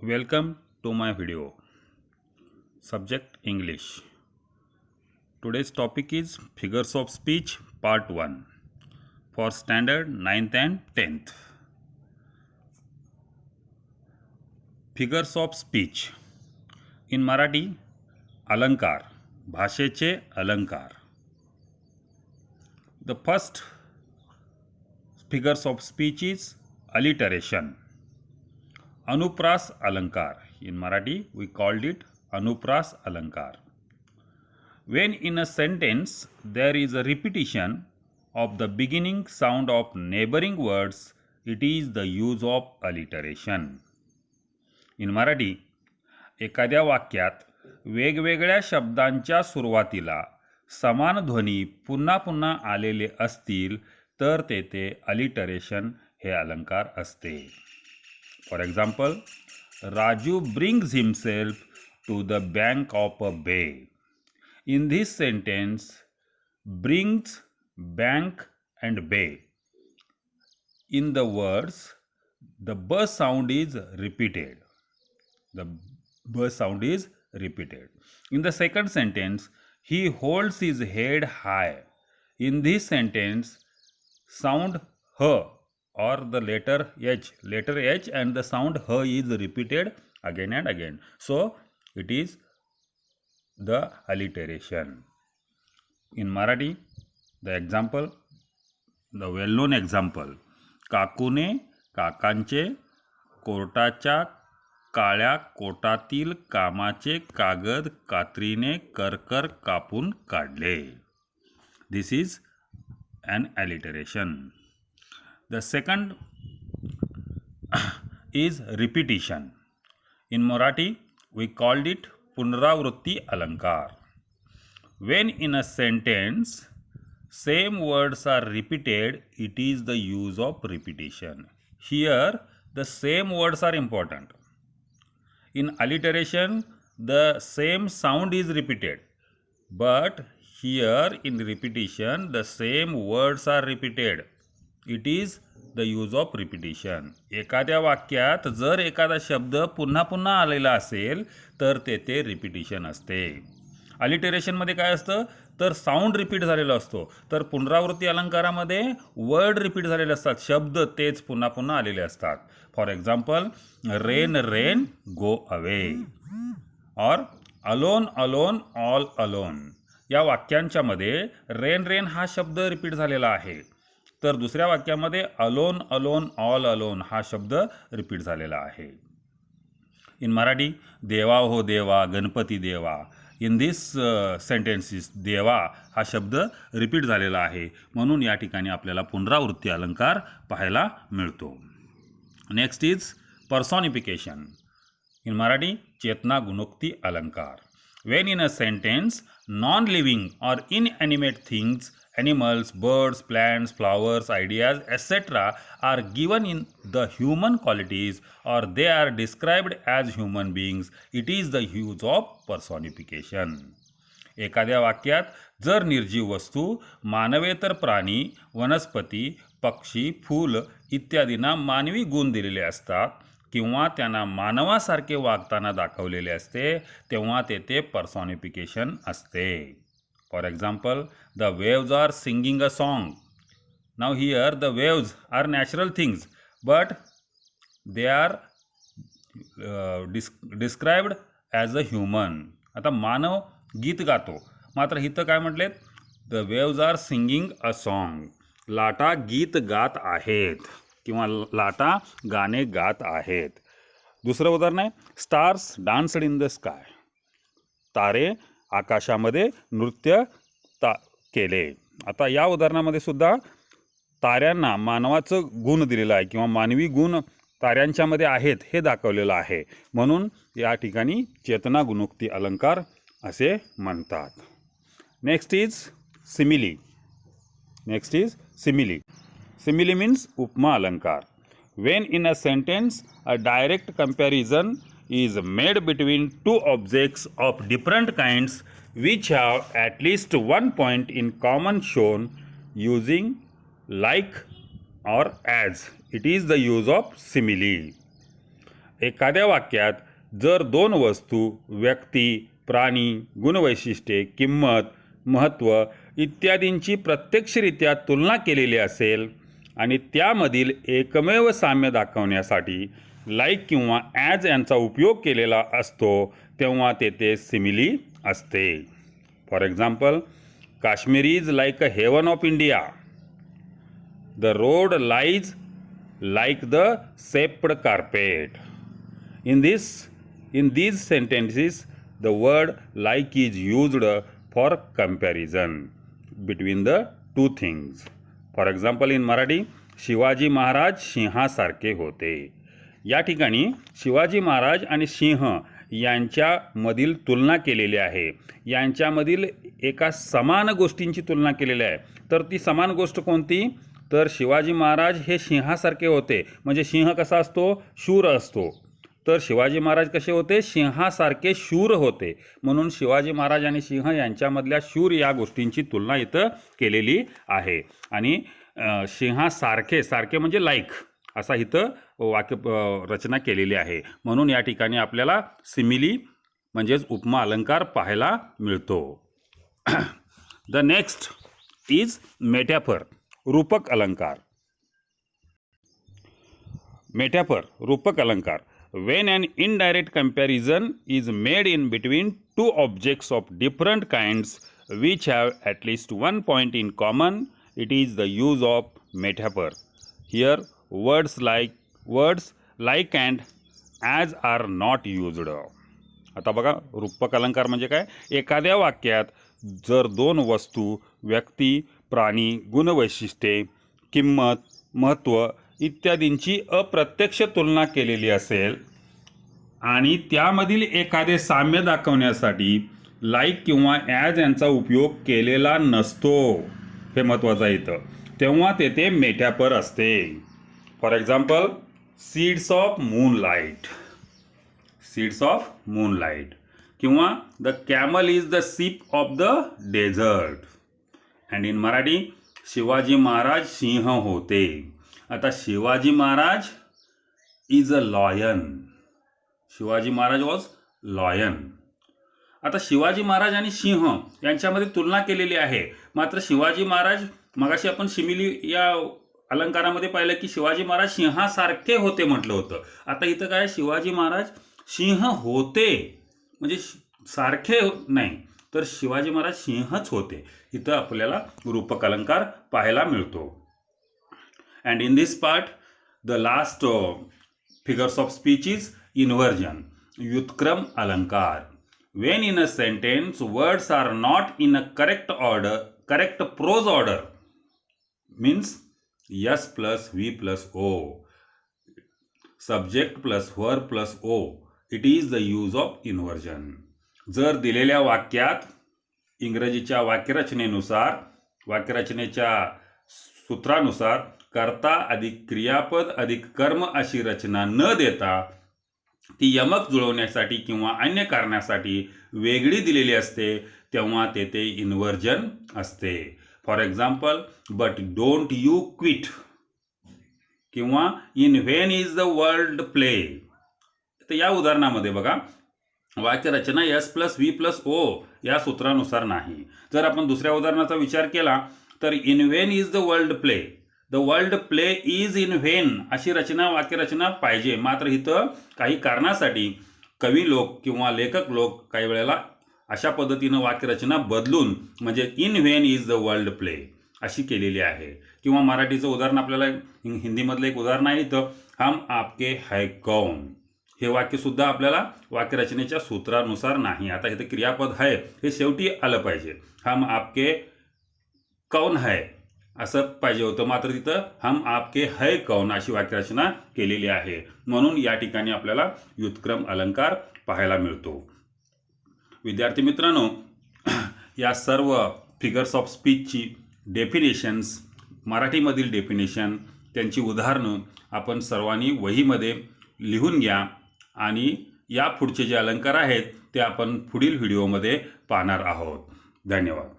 Welcome to my video. Subject English. Today's topic is Figures of Speech Part 1 for Standard 9th and 10th. Figures of Speech. In Marathi, अलंकार, भाषेचे अलंकार. The first figures of speech is alliteration. Anupras alankar. In Marathi, we called it Anupras alankar. When in a sentence there is a repetition of the beginning sound of neighboring words, it is the use of alliteration. In Marathi, एखाद्या वाक्यात वेगवेगळ्या शब्दांच्या सुरुवातीला समान ध्वनी पुन्हा पुन्हा आलेले असतील तर तेथे अलिटरेशन हे अलंकार असते. For example, Raju brings himself to the bank of a bay. In this sentence, brings, bank and bay. In the words, the b sound is repeated. The b sound is repeated. In the second sentence, he holds his head high. In this sentence, sound h or the letter h and the sound h is repeated again and again. So, it is the alliteration. In Marathi, the well-known example, काकूने काकांचे कोर्टाच्या काळ्या कोटातील कामाचे कागद कात्रीने करकर कापून काढले. This is an alliteration. The second is repetition. In Marathi, we called it पुनरावृत्ती अलंकार. When in a sentence same words are repeated, it is the use of repetition. Here the same words are important. In alliteration, the same sound is repeated, but here in repetition the same words are repeated. It is the use of repetition. एखाद्या वाक्यात जर एखादा शब्द पुन्हा पुन्हा आलेला असेल तर तेथे रिपिटिशन असते. अलिटरेशनमध्ये काय असतं तर साऊंड रिपीट झालेला असतो, तर पुनरावृत्ती अलंकारामध्ये वर्ड रिपीट झालेले असतात, शब्द तेच पुन्हा पुन्हा आलेले असतात. For example, rain rain go away और अलोन अलोन ऑल अलोन. या वाक्यांच्यामध्ये रेन रेन हा शब्द रिपीट झालेला आहे, तर दुसऱ्या वाक्यामध्ये अलोन अलोन ऑल अलोन हा शब्द रिपीट झालेला आहे. इन मराठी, देवा हो देवा गणपती देवा. इन दिस सेंटेन्सेस देवा हा शब्द रिपीट झालेला आहे, म्हणून या ठिकाणी आपल्याला पुनरावृत्ती अलंकार पाहायला मिळतो. Next is personification. In Marathi, चेतना गुणोक्ती अलंकार. When in a sentence, non-living or inanimate things, animals, birds, plants, flowers, ideas, etc. are given in the human qualities or they are described as human beings, it is the use of personification. एखाद्या वाक्यात जर निर्जीव वस्तू, मानवेतर प्राणी, वनस्पती, पक्षी, फूल इत्यादींना मानवी गुण दिलेले असतात किंवा त्यांना मानवासारखे वागताना दाखवलेले असते तेव्हा तेथे पर्सॉनिफिकेशन असते. For example, the waves are singing a song. Now here the waves are natural things but they are described as a human. आता मानव गीत गातो, मात्र इथं काय म्हटलेत, the waves are singing a song. लाटा गीत गात आहेत किंवा लाटा गाणे गात आहेत. दुसरं उदाहरण आहे, stars danced in the sky. तारे आकाशामध्ये नृत्य केले. आता या उदाहरणामध्ये सुद्धा ताऱ्यांना मानवाचं गुण दिलेलं आहे किंवा मानवी गुण ताऱ्यांच्यामध्ये आहेत हे दाखवलेलं आहे, म्हणून या ठिकाणी चेतना गुणोक्ती अलंकार असे म्हणतात. Next is simile. Simile means उपमा अलंकार. When in a sentence a direct comparison is made between two objects of different kinds which have at least one point in common shown using like or as, it is the use of simile. एखाद्या वाक्यात जर दोन वस्तू, व्यक्ती, प्राणी, गुणवैशिष्ट्ये, किंमत, महत्त्व इत्यादींची प्रत्यक्षरित्या तुलना केलेली असेल आणि त्यामधील एकमेव साम्य दाखवण्यासाठी लाईक किंवा ॲज यांचा उपयोग केलेला असतो तेव्हा तेथे सिमिली असते. For example, Kashmir is like a heaven of India. The road lies like the swept carpet. In these sentences, the word like is used for comparison between the two things. For example, in Marathi, Shivaji Maharaj सिंहासारखे होते. या ठिकाणी शिवाजी महाराज आणि सिंह यांच्यामधील तुलना केलेली आहे. यांच्यामधील एका समान गोष्टींची तुलना केलेली आहे. तर ती समान गोष्ट कोणती? तर शिवाजी महाराज हे सिंहासारखे होते. म्हणजे सिंह कसा असतो? शूर असतो. तर शिवाजी महाराज कसे होते? सिंहासारखे शूर होते. म्हणून शिवाजी महाराज आणि सिंह यांच्यामधल्या शूर या गोष्टींची तुलना इथं केलेली आहे. आणि सिंहासारखे, सारखे म्हणजे लाईक असा इथं वाक्य रचना केलेली आहे. म्हणून या ठिकाणी आपल्याला सिमिली म्हणजेच उपमा अलंकार पाहायला मिळतो. द नेक्स्ट इज मेटॅफर, रूपक अलंकार. मेटॅफर, रूपक अलंकार. When an indirect comparison is made in between two objects of different kinds which have at least one point in common, it is the use of metaphor. Here words like and as are not used. आता बघा, रूपक अलंकार म्हणजे काय? एखाद्या वाक्यात जर दोन वस्तू, व्यक्ती, प्राणी, गुणवैशिष्ट्ये, किंमत, महत्त्व इत्यादींची अप्रत्यक्ष तुलना केलेली असेल आणि त्यामधील एखादे साम्य दाखवण्यासाठी लाईक किंवा ॲज यांचा उपयोग केलेला नसतो, हे महत्त्वाचं आहे इथं, तेव्हा तेथे मेटॅफर असते. For example, seeds of moonlight, seeds of moonlight. किंवा the camel is the ship of the desert. And in Marathi, Shivaji Maharaj सिंह होते. आता Shivaji Maharaj is a lion. Shivaji Maharaj was lion. आता शिवाजी महाराज आणि सिंह यांच्यामध्ये तुलना केलेली आहे. मात्र शिवाजी महाराज, मगाशी आपण सिमिली या अलंकारामध्ये पाहिलं की शिवाजी महाराज सिंहासारखे होते म्हटलं होतं. आता इथं काय? शिवाजी महाराज सिंह होते, म्हणजे सारखे नाही, तर शिवाजी महाराज सिंहच होते. इथं आपल्याला रूपक अलंकार पाहायला मिळतो. And in this part the last figures of speech is inversion, व्युत्क्रम अलंकार. When in a sentence words are not in a correct prose order, means S plus V plus O, subject plus verb plus O, it is the use of inversion. जर दिलेल्या वाक्यात इंग्रजीच्या वाक्यरचनेनुसार, वाक्यरचनेच्या सूत्रानुसार कर्ता अधिक क्रियापद अधिक कर्म अशी रचना न देता ती यमक जुळवण्यासाठी किंवा अन्य कारणासाठी वेगळी दिलेली असते, तेव्हा तेथे इन्व्हर्जन असते. For example, but don't you quit किंवा in when is the world play. तर या उदाहरणामध्ये बघा, वाक्यरचना S plus V plus O या सूत्रानुसार नाही. जर आपण दुसऱ्या उदाहरणाचा विचार केला तर in when is the world play, the world play is in when अशी रचना, वाक्यरचना पाहिजे. मात्र इथं काही कारणासाठी कवी लोक किंवा लेखक लोक काही वेळेला अशा पद्धतीनं वाक्यरचना बदलून म्हणजे in when is the world play अशी केलेली आहे. किंवा मराठीचं उदाहरण आपल्याला हिंदीमधलं एक उदाहरण आहे इथं, हम आपके है कौन. हे वाक्यसुद्धा आपल्याला वाक्यरचनेच्या सूत्रानुसार नाही. आता इथं क्रियापद है हे शेवटी आलं पाहिजे. हम आपके कौन है असं पाहिजे होतं, मात्र तिथं हम आपके है कौन अशी वाक्यरचना केलेली आहे. म्हणून या ठिकाणी आपल्याला व्युत्क्रम अलंकार पाहायला मिळतो. विद्यार्थी मित्रांनो, या सर्व फिगर्स ऑफ स्पीचची डेफिनेशन्स, मराठीमधील डेफिनेशन, त्यांची उदाहरणं आपण सर्वांनी वहीमध्ये लिहून घ्या आणि या पुढचे जे अलंकार आहेत ते आपण पुढील व्हिडिओमध्ये पाहणार आहोत. धन्यवाद.